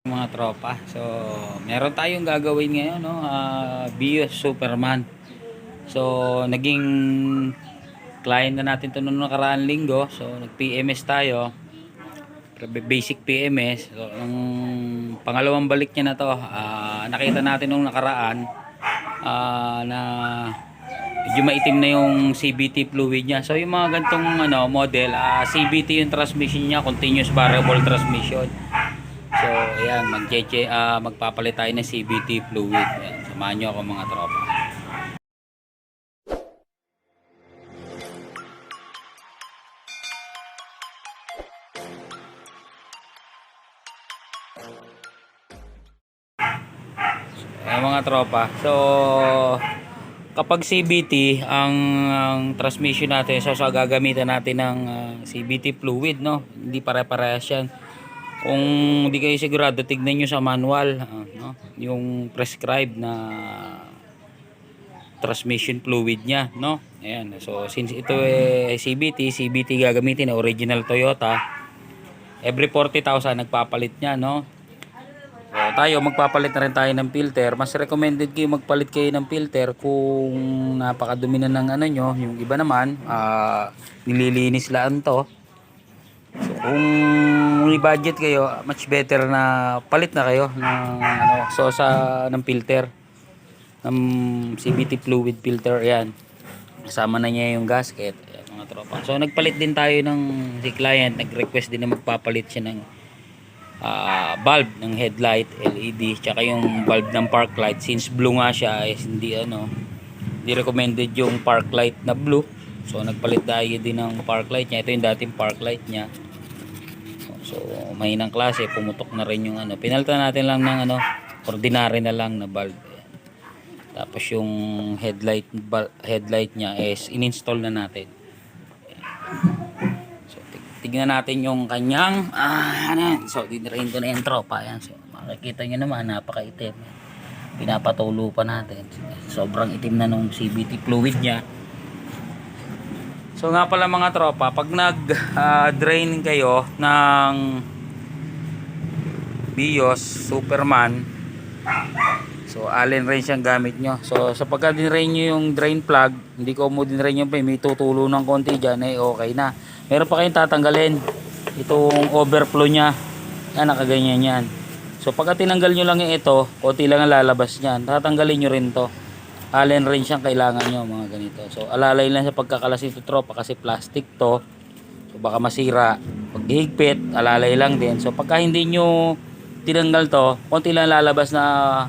Mga tropa. So, meron tayong gagawin ngayon, no? Bios Superman. So, naging client na natin 'to noong nakaraang linggo. So, nag-PMS tayo. Basic PMS. So, ang pangalawang balik niya na 'to, nakita natin nung nakaraan na medyo maitim na yung CVT fluid niya. So, yung mga gantong model, CVT yung transmission niya, continuous variable transmission. So, ayan, magpapalit tayo ng CVT fluid. Ayan, samahan nyo ako mga tropa. Ayan mga tropa. So, kapag CVT ang transmission natin, so gagamitan natin ng CVT fluid, no? Hindi pare-parehas yan. Kung hindi kayo sigurado, tignan nyo sa manual, no? Yung prescribed na transmission fluid niya, no? Ayan. So, since ito CVT gagamitin na original Toyota, every 40,000 nagpapalit niya, no? So, tayo magpapalit na rin tayo ng filter. Mas recommended kayo magpalit kayo ng filter kung napakadumi na ng nyo. Yung iba naman, nililinis lang to. So, kung may budget kayo, much better na palit na kayo ng ng filter, ng CVT fluid filter. Ayan, kasama na niya yung gasket. Ayan, mga tropa. So, nagpalit din tayo ng si client, nag-request din na magpapalit siya ng bulb ng headlight LED, tsaka yung bulb ng park light. Since blue nga siya, is hindi recommended yung park light na blue. So nagpalit tayo din ng park light niya. Ito yung dating park light niya. So mahinang klase, pumutok na rin yung pinalitan natin lang ng ordinary na lang na bulb. Ayan. Tapos yung headlight niya is in-install na natin. Tignan natin yung kanyang so dinirain ko na yung tropa. Ayan. So makikita nyo naman, napakaitim. Pinapatulo pa natin. Sobrang itim na nung CVT fluid nya. So nga pala mga tropa, pag nag drain kayo ng Bios Superman, so allen wrench ang gamit nyo. So sa pagka dinrain nyo yung drain plug, hindi ko mo dinrain yung may tutulo ng konti dyan, okay na. Meron pa kayong tatanggalin itong overflow nya. Nakaganyan yan. So pagka tinanggal nyo lang yung ito, konti lang ang lalabas nyan. Tatanggalin nyo rin to. Allen wrench ang kailangan nyo, mga ganito. So alalay lang sa pagkakalas nito tropa, kasi plastic to. So baka masira. Pag higpit, alalay lang din. So pagka hindi nyo tinanggal to, konti lang lalabas na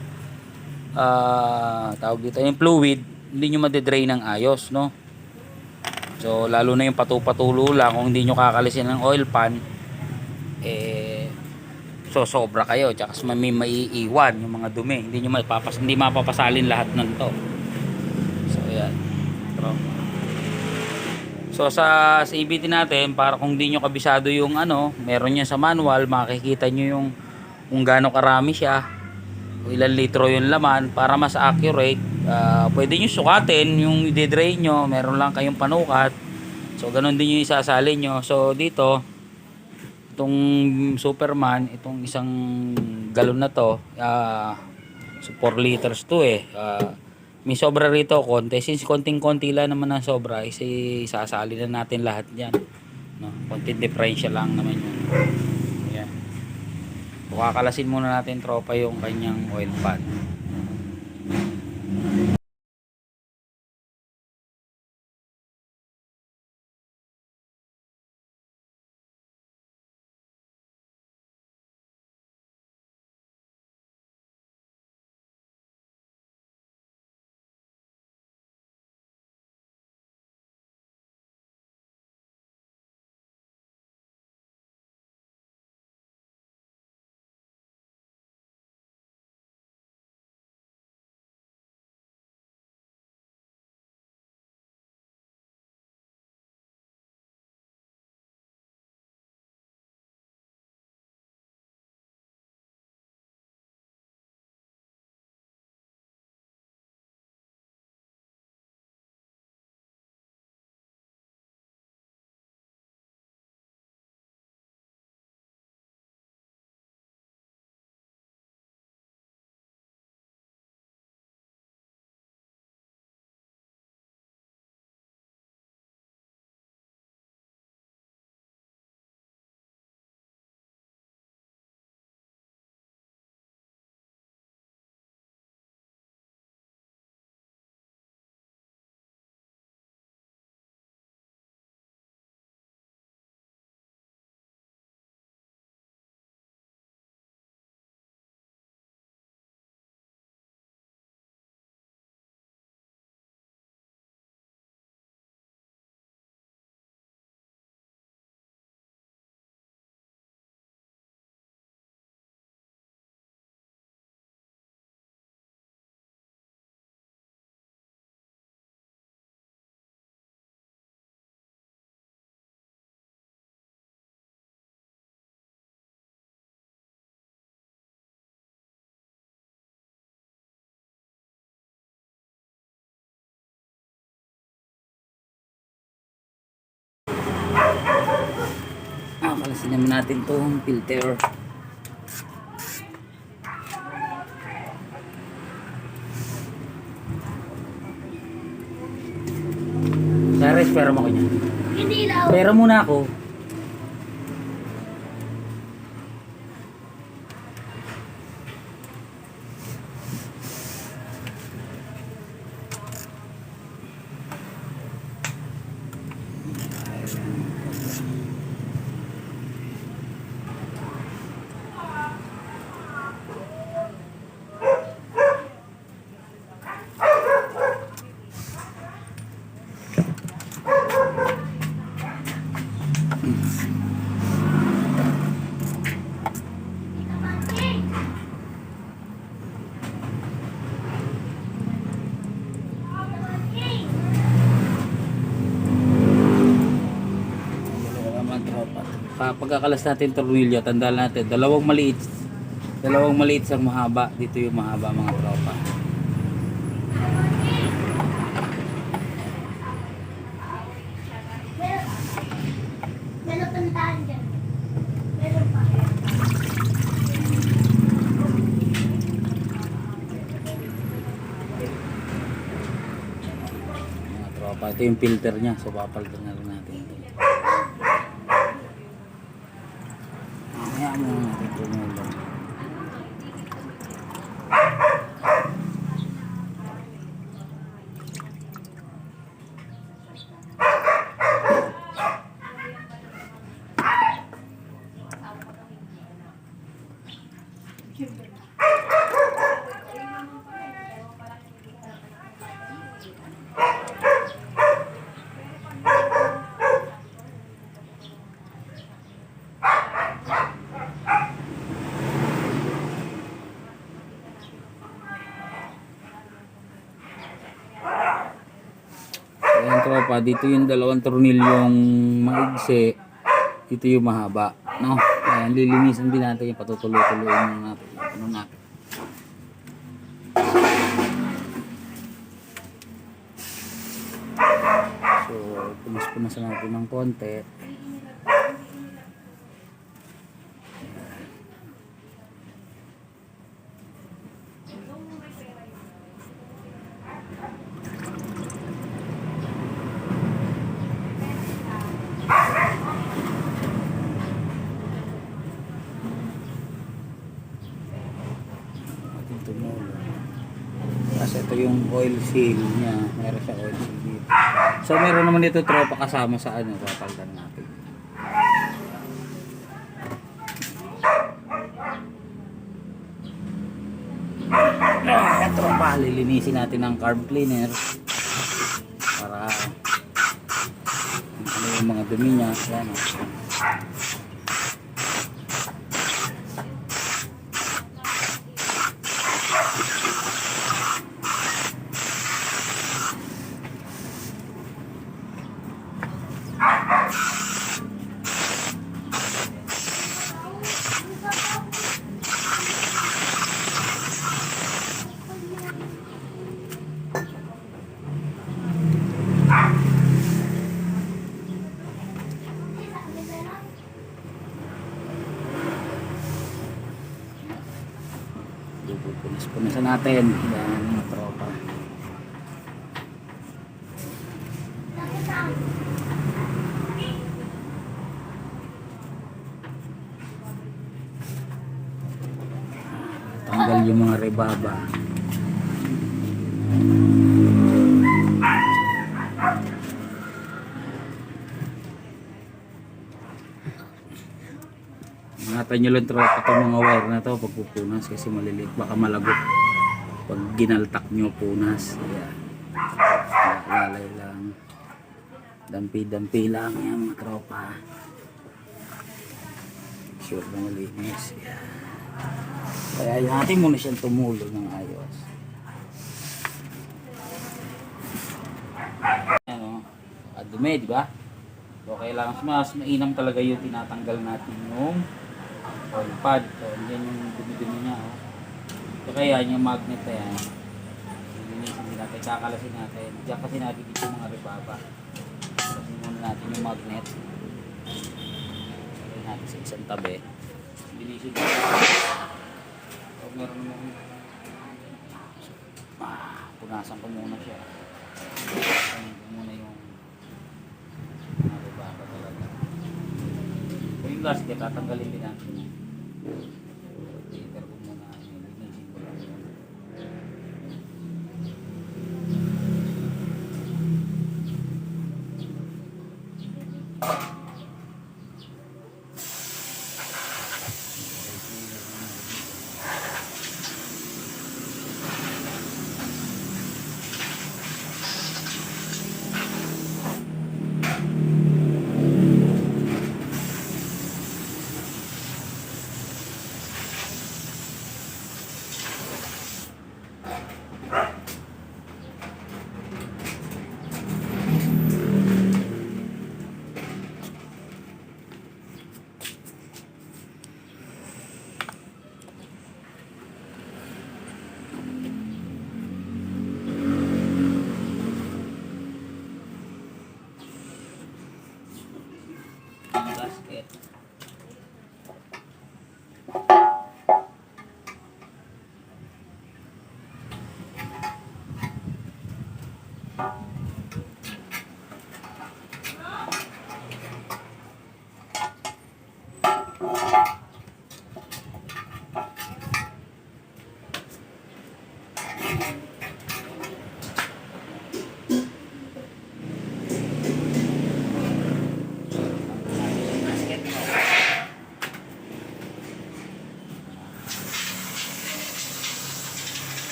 tawag dito yung fluid, hindi nyo madedrain ng ayos, no? So lalo na yung patulo lang, kung hindi nyo kakalisin ng oil pan, so sobra kayo, tsaka may maiiwan yung mga dumi, hindi mapapasalin lahat ng to. So yan. So sa CVT natin, para kung hindi nyo kabisado yung meron niya sa manual, makikita nyo yung kung gaano karami siya, kung ilan litro yung laman, para mas accurate. Pwede nyo sukatin yung i-drain nyo, meron lang kayong panukat. So ganun din yung isasalin nyo. So dito, itong Superman, itong isang galon na to, so 4 liters to may sobra rito konti. Since konting-konti lang naman ang sobra, isasali na natin lahat yan, no? Konting differential lang naman yun. Ayan. Kakalasin muna natin tropa yung kanyang oil pan. Kakalasin naman natin itong filter. Sares, pera mo ko niya. Hindi daw. Pera muna ako. Pagkakalas natin tornilyo, tandaan natin dalawang maliit isang mahaba. Dito yung mahaba, mga tropa. Meron pantahan dyan. Meron pa. Mga tropa, ito yung filter nya, so papalitan na rin natin ito. Hayaan mo natin tumulo. Ayan tropa, dito yung dalawang tornilyong maigsi, dito yung mahaba, no? Ayan, lilinisan din natin yung patutuloy-tuloyin natin. Ano natin? So, punas-punasan natin ng konti. Tumulo. Kasi ito yung oil seal niya, meron siya oil seal dito. So meron naman dito tropa kasama sa ano, papalitan natin. Tropa, lilinisin natin ng carb cleaner para ano yung mga dumi niya. Yan. Punas-punasan natin. Yan mga tropa. Tanggal yung mga rebaba. Ingatan nyo lang tropa itong mga wire na to pag pupunas kasi maliliit, baka malagot pag ginaltak nyo punas. Ayan. Lalay lang, dampi lang yan mga tropa, sure na malinis. Ayan. Kaya natin muna siyang tumulo ng ayos. Ano, dumi, di ba? So kailangan mas mainam talaga yung tinatanggal natin yung oil pad. So yan yung dumi-dumi niya, oh. So kaya yung magnet na yan, linisin din natin, kakalasin natin. Diyan kasi nakikita yung mga rebaba. Kasi muna natin yung magnet. natin sa isang tabi. Linisin ko. Pag meron mo, punasan ko muna siya. Punasan ko muna yung mga baba talaga. So yung gasket, tatanggalin din natin. Filter ko muna, linisin ko lang. Gasket.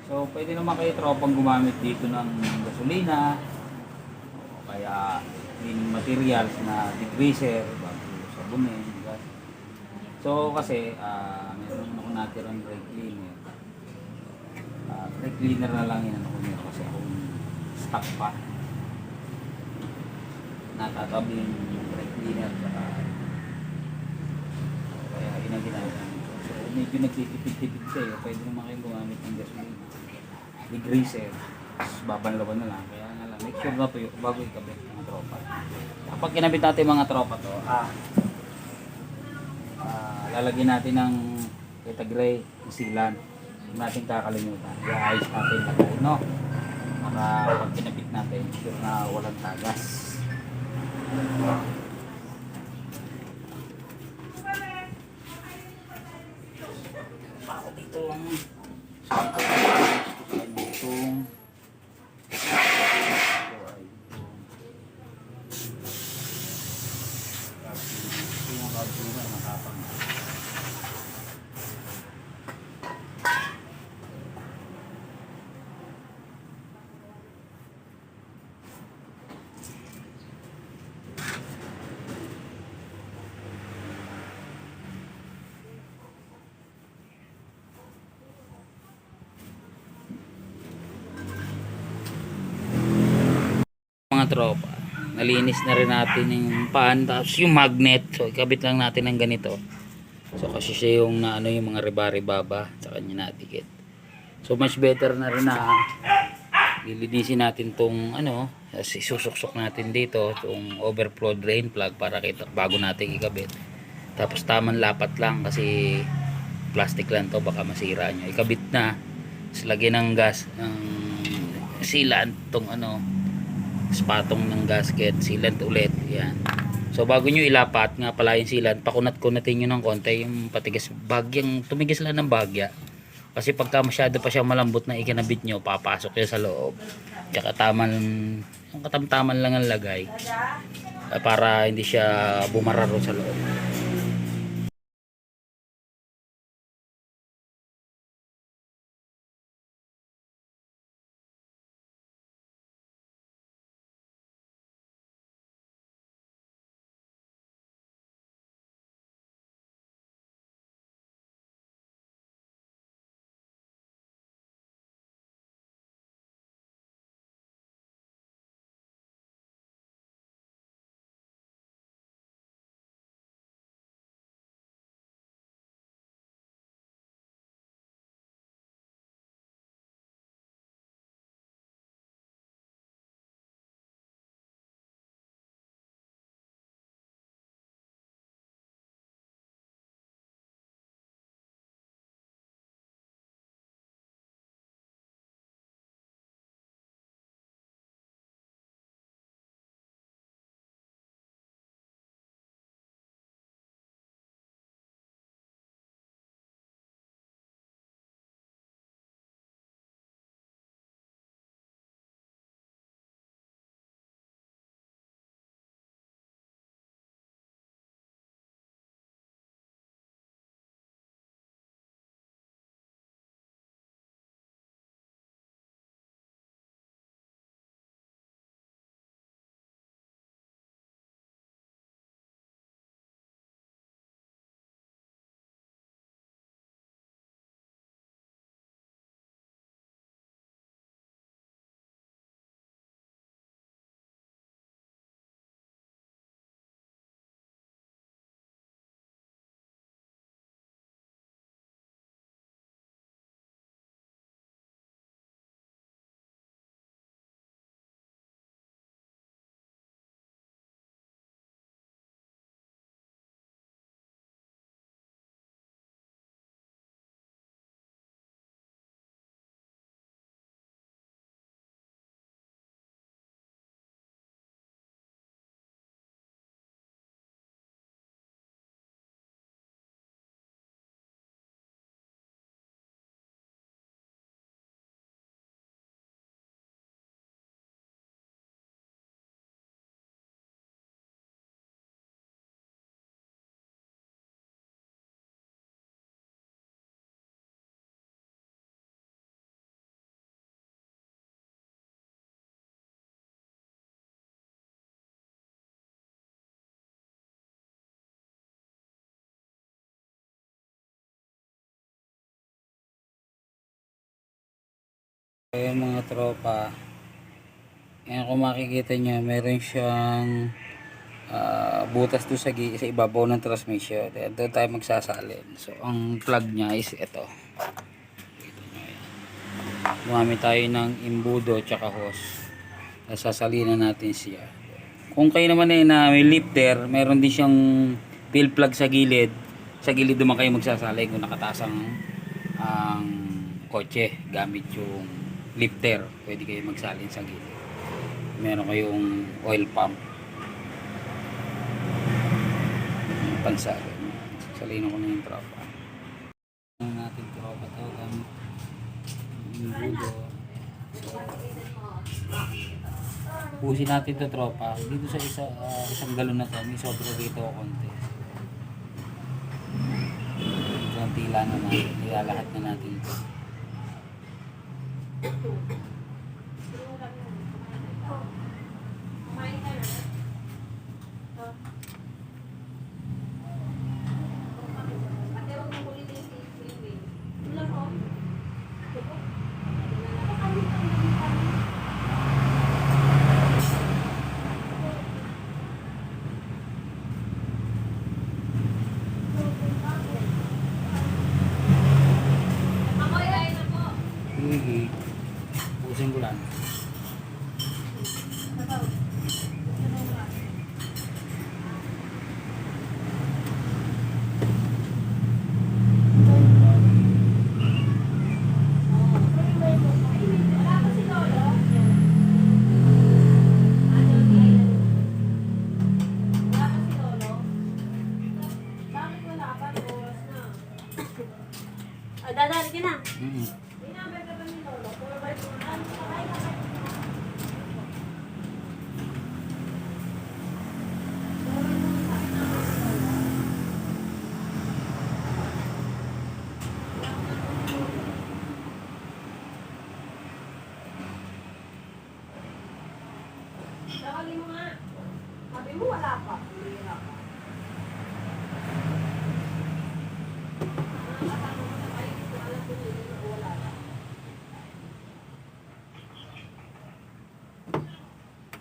So, pwede naman kayo tropang gumamit dito ng gasolina o kaya cleaning materials na degreaser bago sabunin. Diba? So, kasi meron ako natirang brake cleaner. Brake cleaner na lang yun ako meron kasi akong stock pa. Natatabi yung brake cleaner kaya yun ang ginagawa. So, medyo nagtitipid-tipid kayo, pwede naman kayong gumamit ng gasolina. Degreaser, babanlawan na lang. Kaya nga lang, make sure na tuyo bago ikabit mga tropa. Kapag kinabit natin mga tropa to, lalagyan natin ng Ketagray, sealant. Huwag natin kakalimutan. I-ayos natin lagay, no? Para pag kinabit natin, sure na walang tagas. Ako dito lang. Mga tropa, nalinis na rin natin yung pan, tapos yung magnet. So ikabit lang natin ng ganito. So kasi siya yung na ano yung mga riba-riba ba sa kanya natikit. So much better na rin na lilinisin natin tong ano, isusuksok natin dito tong overflow drain plug para kita bago natin ikabit. Tapos tamang lapat lang kasi plastic lang to, baka masira nyo. Ikabit na, tapos lagyan ng gas ng sealant tong ano, spatong ng gasket, sealant ulit. Yan. So bago nyo ilapat nga pala yung sealant, pakunat-kunatin nyo ng konti yung patigas, bagyang tumigis lang ng bagya. Kasi pagka masyado pa siya malambot na ikinabit nyo, papasok yan sa loob. Tsaka taman, yung katamtaman lang ang lagay para hindi siya bumararo sa loob. Ayun mga tropa. Ayan, kung makikita nyo, meron siyang butas doon sa ibabaw ng transmission. Doon tayo magsasalin. So, ang plug niya is ito. Gumamit tayo ng imbudo tsaka hose. Sasalinan natin siya. Kung kayo naman na may lifter, meron din siyang fill plug sa gilid. Sa gilid naman kayo magsasalin kung nakataas ang kotse gamit yung lifter. Pwede kayo magsalin sa gilid. Meron kayong oil pump. Pansalin. Salinan ko na yung tropa. Natin tropa to gamit imbudo. Pusin natin to tropa. Dito sa isang galon na to, may sobra rito o konti. Konti lang na natin. Ilalahat na natin ito. Sige. Pusin ko lang. Dadali ka na. Sakali mo nga. Sabi mo wala pa. Wala pa.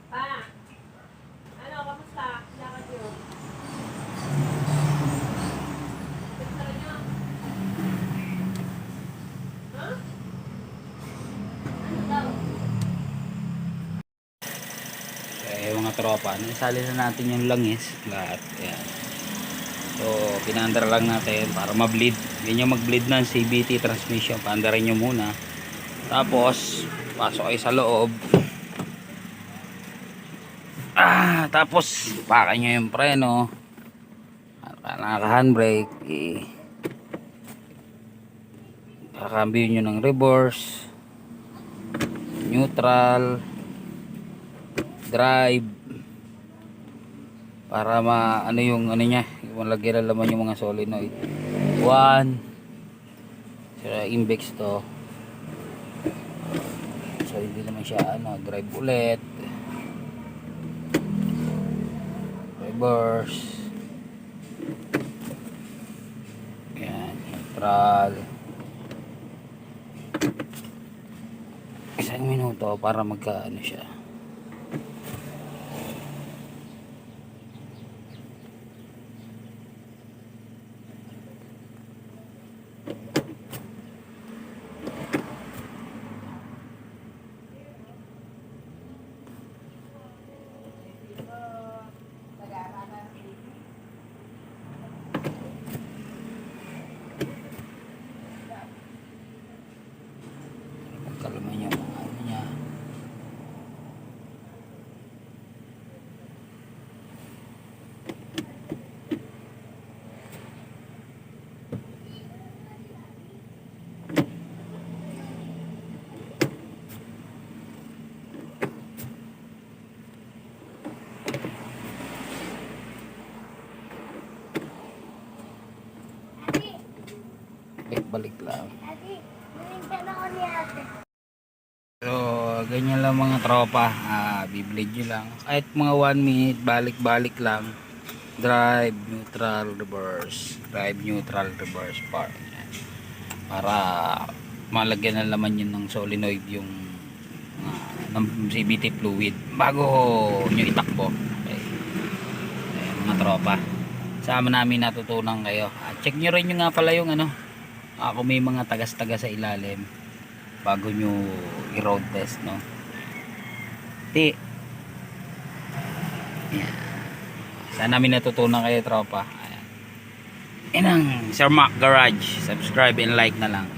Pa, ano, kamusta? Lakad yun. Kamusta nyo? Ha? Ano daw? Mga tropa, nasali na natin yung langis lahat. Ayan. So, pinandar lang natin para ma-bleed. Yan yung mag-bleed ng CVT transmission. Paandarin nyo muna. Tapos, pasok kayo sa loob. Tapos, pakan nyo yung preno. Naka-handbrake. Kakambyo nyo ng reverse. Neutral. Drive para ano yung ano niya, yung lagyan na laman yung mga solenoid. 1 sira index to, so hindi naman siya drive ulit, reverse, yan, neutral, 1 minuto para magka siya. Kalma niya mga niya. Balik lang. So, ganyan lang mga tropa. Bibleed nyo lang. Kahit mga 1 minute, balik-balik lang. Drive, neutral, reverse. Drive, neutral, reverse. Para malagyan na laman yun ng solenoid yung ng CVT fluid bago nyo itakbo. Okay. Ayan, mga tropa, sama namin natutunan kayo. Check nyo rin yung nga pala yung kung may mga tagas-tagas sa ilalim bago nyo i-road test, no? Ayan. Sana namin natutunan kayo, tropa. Ayan. Yan ang Sir Mac Garage. Subscribe and like na lang.